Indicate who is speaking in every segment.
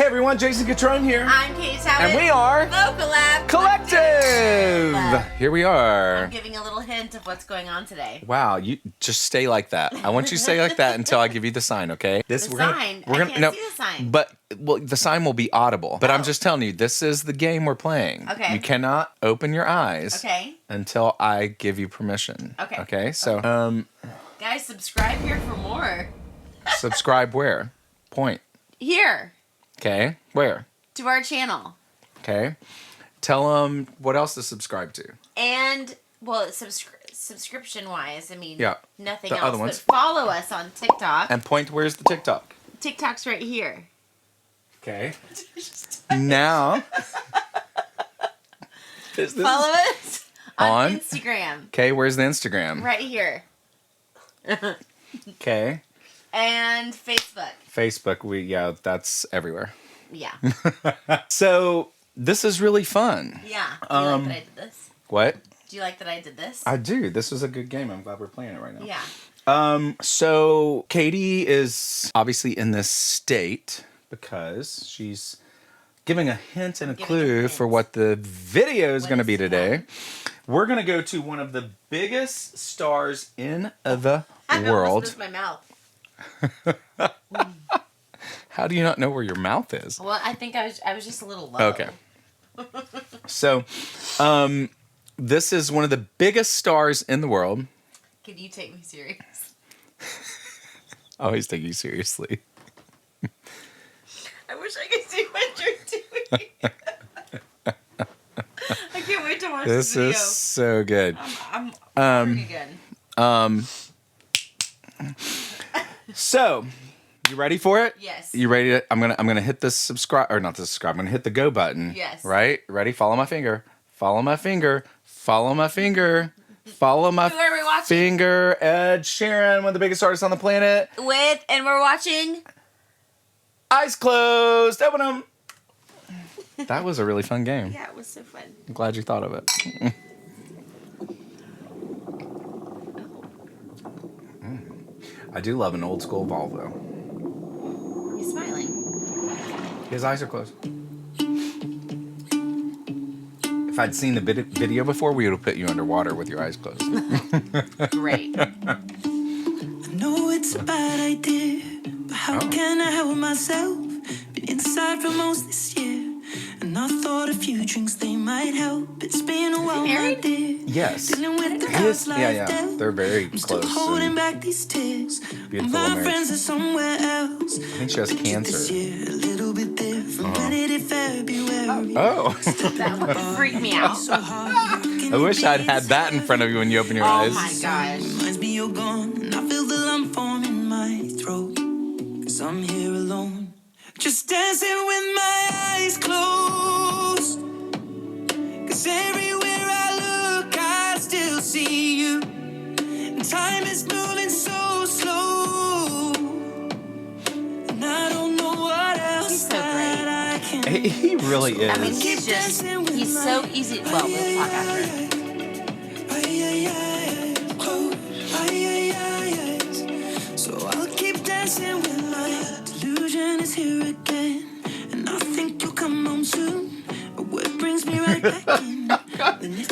Speaker 1: everyone, Jason Catron here.
Speaker 2: I'm Kate Talbot.
Speaker 1: And we are
Speaker 2: Vocal Lab
Speaker 1: Collective. Here we are.
Speaker 2: I'm giving a little hint of what's going on today.
Speaker 1: Wow, you just stay like that. I want you to stay like that until I give you the sign, okay?
Speaker 2: We're sign? I can't see the sign.
Speaker 1: But the sign will be audible. But I'm just telling you, this is the game we're playing.
Speaker 2: Okay.
Speaker 1: You cannot open your eyes.
Speaker 2: Okay.
Speaker 1: Until I give you permission.
Speaker 2: Okay.
Speaker 1: Okay. So,
Speaker 2: guys, subscribe here for more.
Speaker 1: subscribe where? Point.
Speaker 2: Here.
Speaker 1: Okay. Where?
Speaker 2: To our channel.
Speaker 1: Okay. Tell them what else to subscribe to.
Speaker 2: And, well, subscription-wise, I mean, nothing
Speaker 1: the
Speaker 2: else.
Speaker 1: other ones.
Speaker 2: But follow us on TikTok.
Speaker 1: And point, where's the TikTok?
Speaker 2: TikTok's right here.
Speaker 1: Okay. Now.
Speaker 2: Follow us on Instagram.
Speaker 1: Okay, where's the Instagram?
Speaker 2: Right here.
Speaker 1: Okay.
Speaker 2: And Facebook.
Speaker 1: Facebook, that's everywhere.
Speaker 2: Yeah.
Speaker 1: So, this is really fun.
Speaker 2: Yeah. Do you like that I did this?
Speaker 1: What?
Speaker 2: Do you like that I did this?
Speaker 1: I do. This was a good game. I'm glad we're playing it right now.
Speaker 2: Yeah.
Speaker 1: So, Katie is obviously in this state because she's giving a hint and a clue for what the video is going to be today. We're going to go to one of the biggest stars in the world.
Speaker 2: I almost missed my mouth.
Speaker 1: How do you not know where your mouth is?
Speaker 2: Well, I think I was just a little low.
Speaker 1: Okay. So, this is one of the biggest stars in the world.
Speaker 2: Can you take me serious?
Speaker 1: I always take you seriously.
Speaker 2: I wish I could see what you're doing. I can't wait to watch this video.
Speaker 1: This is so good.
Speaker 2: I'm again.
Speaker 1: So, you ready for it?
Speaker 2: Yes.
Speaker 1: You ready to? I'm gonna hit the subscribe or not the subscribe. I'm gonna hit the go button.
Speaker 2: Yes.
Speaker 1: Right? Ready? Follow my finger. Follow my finger. Follow my finger. Follow my
Speaker 2: Who are we watching?
Speaker 1: finger. Ed Sheeran, one of the biggest artists on the planet.
Speaker 2: And we're watching.
Speaker 1: Eyes closed. Open them. That was a really fun game.
Speaker 2: Yeah, it was so fun.
Speaker 1: I'm glad you thought of it. I do love an old school Volvo.
Speaker 2: He's smiling.
Speaker 1: His eyes are closed. If I'd seen the video before, we would have put you underwater with your eyes closed.
Speaker 2: Great.
Speaker 3: I know it's a bad idea, but how can I help myself? Been inside for most this year, and I thought a few drinks they might help. It's been a while, my dear.
Speaker 1: Yes.
Speaker 3: Dealing with the past life dealt.
Speaker 1: They're very
Speaker 3: I'm still
Speaker 1: close.
Speaker 3: holding back these tears.
Speaker 1: Beautiful
Speaker 3: My
Speaker 1: marriage.
Speaker 3: friends are somewhere else.
Speaker 1: I think she has cancer.
Speaker 3: This year, a little bit different. Planted February.
Speaker 1: Oh.
Speaker 2: That would freak me out.
Speaker 3: So hard.
Speaker 1: I wish I'd had that in front of you when you open your eyes.
Speaker 2: Oh my gosh.
Speaker 3: Reminds me you're gone, and I feel the lump form in my throat. 'Cause I'm here alone, just dancing with my eyes closed. 'Cause everywhere I look, I still see you. And time is moving so slow. And I don't know what else
Speaker 2: He's so
Speaker 3: that I can do.
Speaker 1: He really is.
Speaker 2: I mean, he's so easy. Well, we'll talk after.
Speaker 3: So I'll keep dancing with my delusion is here again, and I think you'll come home soon. What brings me right back in?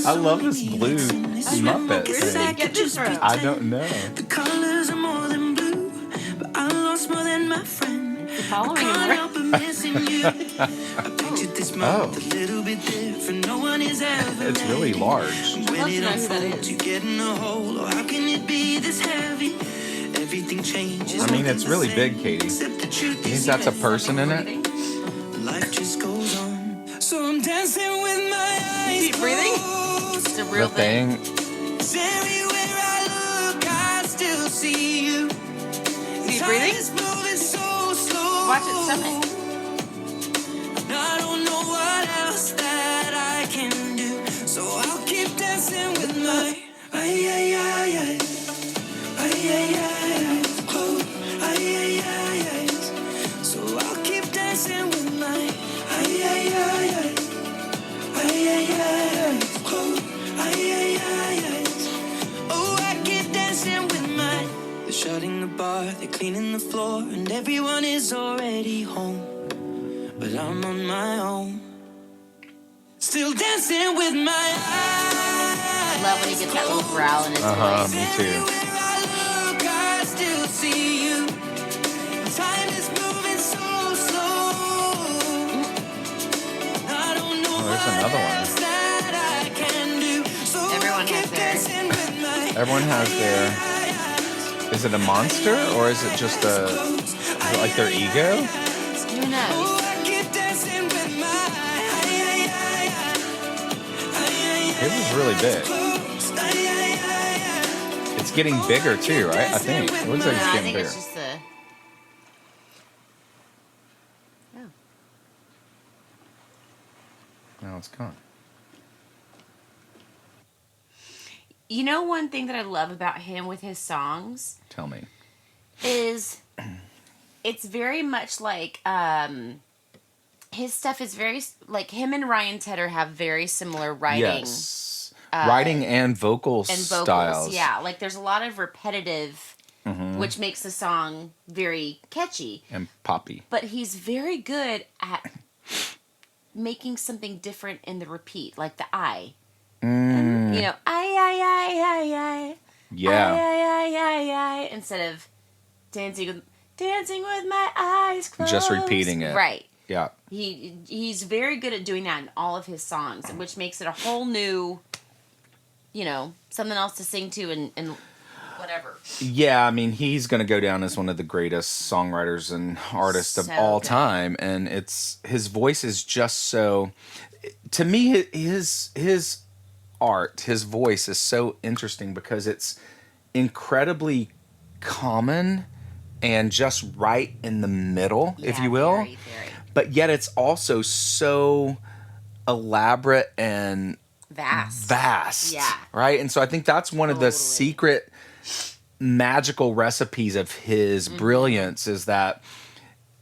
Speaker 1: I love this blue Muppet
Speaker 2: Where did they
Speaker 1: thing.
Speaker 2: get this from?
Speaker 1: I don't know.
Speaker 3: The colors are more than blue, but I lost more than my friend.
Speaker 2: Following him,
Speaker 3: Can't
Speaker 2: right?
Speaker 3: help but missing you. I pictured this month a little bit different. No one is ever
Speaker 1: It's really
Speaker 3: ready.
Speaker 1: large.
Speaker 3: When
Speaker 2: love
Speaker 3: it
Speaker 2: to know who that
Speaker 3: unfolds,
Speaker 2: is.
Speaker 3: you get in a hole. Or how can it be this heavy? Everything changes.
Speaker 1: I mean, it's really big, Katie.
Speaker 3: Except the truth
Speaker 1: You think
Speaker 3: is
Speaker 1: that's a person in it?
Speaker 3: life just goes on. So I'm dancing with my eyes
Speaker 2: Keep breathing.
Speaker 3: closed.
Speaker 2: It's a real
Speaker 1: The
Speaker 2: thing.
Speaker 1: thing.
Speaker 3: 'Cause everywhere I look, I still see you.
Speaker 2: Is he breathing?
Speaker 3: Time is moving so slow.
Speaker 2: Watch it stomach.
Speaker 3: I don't know what else that I can do, so I'll keep dancing with my close. So I'll keep dancing with my close. Oh, I keep dancing with my. They're shutting the bar, they're cleaning the floor, and everyone is already home. but I'm on my own. Still dancing with my eyes.
Speaker 2: I love when he gets that little growl in his voice.
Speaker 1: Me too.
Speaker 3: Everywhere I look, I still see you. Time is moving so slow. I don't know
Speaker 1: there's another one.
Speaker 3: else that I can do. So
Speaker 2: Everyone
Speaker 3: I
Speaker 2: has
Speaker 3: keep
Speaker 2: theirs.
Speaker 3: dancing with my
Speaker 1: Everyone has their. Is it a monster or is it just a? Is it like their ego?
Speaker 2: Who knows?
Speaker 3: I keep dancing with my
Speaker 1: His is really big. It's getting bigger too, right? I think. It looks like
Speaker 2: No,
Speaker 1: it's
Speaker 2: I
Speaker 1: getting
Speaker 2: think
Speaker 1: bigger.
Speaker 2: it's just the. Oh.
Speaker 1: Now it's gone.
Speaker 2: You know, one thing that I love about him with his songs
Speaker 1: Tell me.
Speaker 2: is it's very much like his stuff is very like him and Ryan Tedder have very similar writing
Speaker 1: Yes. Writing and vocal
Speaker 2: and vocals.
Speaker 1: styles.
Speaker 2: Yeah, like there's a lot of repetitive, which makes the song very catchy.
Speaker 1: And poppy.
Speaker 2: But he's very good at making something different in the repeat, like the I. And, you know, I.
Speaker 1: Yeah.
Speaker 2: I. Instead of dancing with my eyes closed.
Speaker 1: Just repeating it.
Speaker 2: Right.
Speaker 1: Yeah.
Speaker 2: He's very good at doing that in all of his songs, which makes it a whole new, you know, something else to sing to and whatever.
Speaker 1: Yeah, I mean, he's going to go down as one of the greatest songwriters and artists of
Speaker 2: So
Speaker 1: all
Speaker 2: good.
Speaker 1: time, and his voice is just so. To me, his art, his voice is so interesting because it's incredibly common and just right in the middle, if
Speaker 2: Yeah,
Speaker 1: you will.
Speaker 2: very, very.
Speaker 1: But yet, it's also so elaborate and vast.
Speaker 2: Yeah.
Speaker 1: Right? And so I think that's one of the
Speaker 2: Totally.
Speaker 1: secret magical recipes of his brilliance is that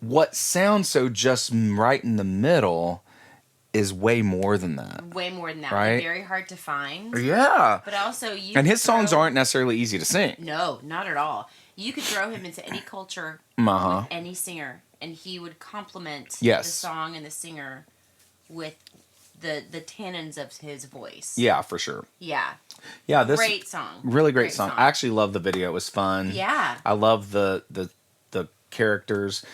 Speaker 1: what sounds so just right in the middle is way more than that.
Speaker 2: Way more than that.
Speaker 1: Right?
Speaker 2: Very hard to find.
Speaker 1: Yeah.
Speaker 2: But also, you
Speaker 1: And his
Speaker 2: could
Speaker 1: songs
Speaker 2: throw-
Speaker 1: aren't necessarily easy to sing.
Speaker 2: No, not at all. You could throw him into any culture,
Speaker 1: Uh-huh.
Speaker 2: with any singer, and he would complement
Speaker 1: Yes.
Speaker 2: the song and the singer with the tannins of his voice.
Speaker 1: Yeah, for sure.
Speaker 2: Yeah.
Speaker 1: Yeah, this
Speaker 2: Great song.
Speaker 1: really great song. I actually love the video. It was fun.
Speaker 2: Yeah.
Speaker 1: I love the characters.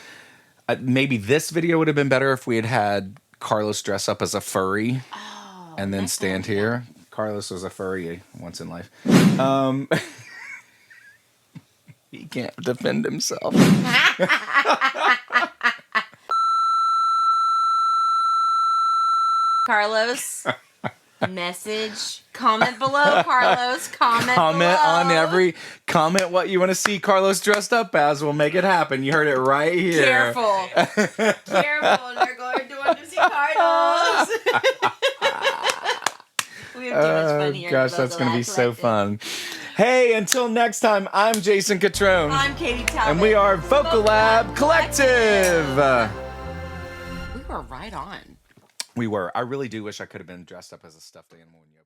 Speaker 1: Maybe this video would have been better if we had Carlos dress up as a furry
Speaker 2: Oh,
Speaker 1: and then
Speaker 2: that's
Speaker 1: stand
Speaker 2: cool.
Speaker 1: here. Carlos was a furry once in life. He can't defend himself.
Speaker 2: Carlos, message, comment below, Carlos, comment below.
Speaker 1: Comment what you want to see Carlos dressed up as. We'll make it happen. You heard it right here.
Speaker 2: Careful. Careful, they're going to see Carlos. We have too much fun here.
Speaker 1: Gosh, that's going to be so fun. Hey, until next time, I'm Jason Catron.
Speaker 2: I'm Katie Talbot.
Speaker 1: And we are Vocal Lab Collective.
Speaker 2: We were right on.
Speaker 1: We were. I really do wish I could have been dressed up as a stuffed animal when you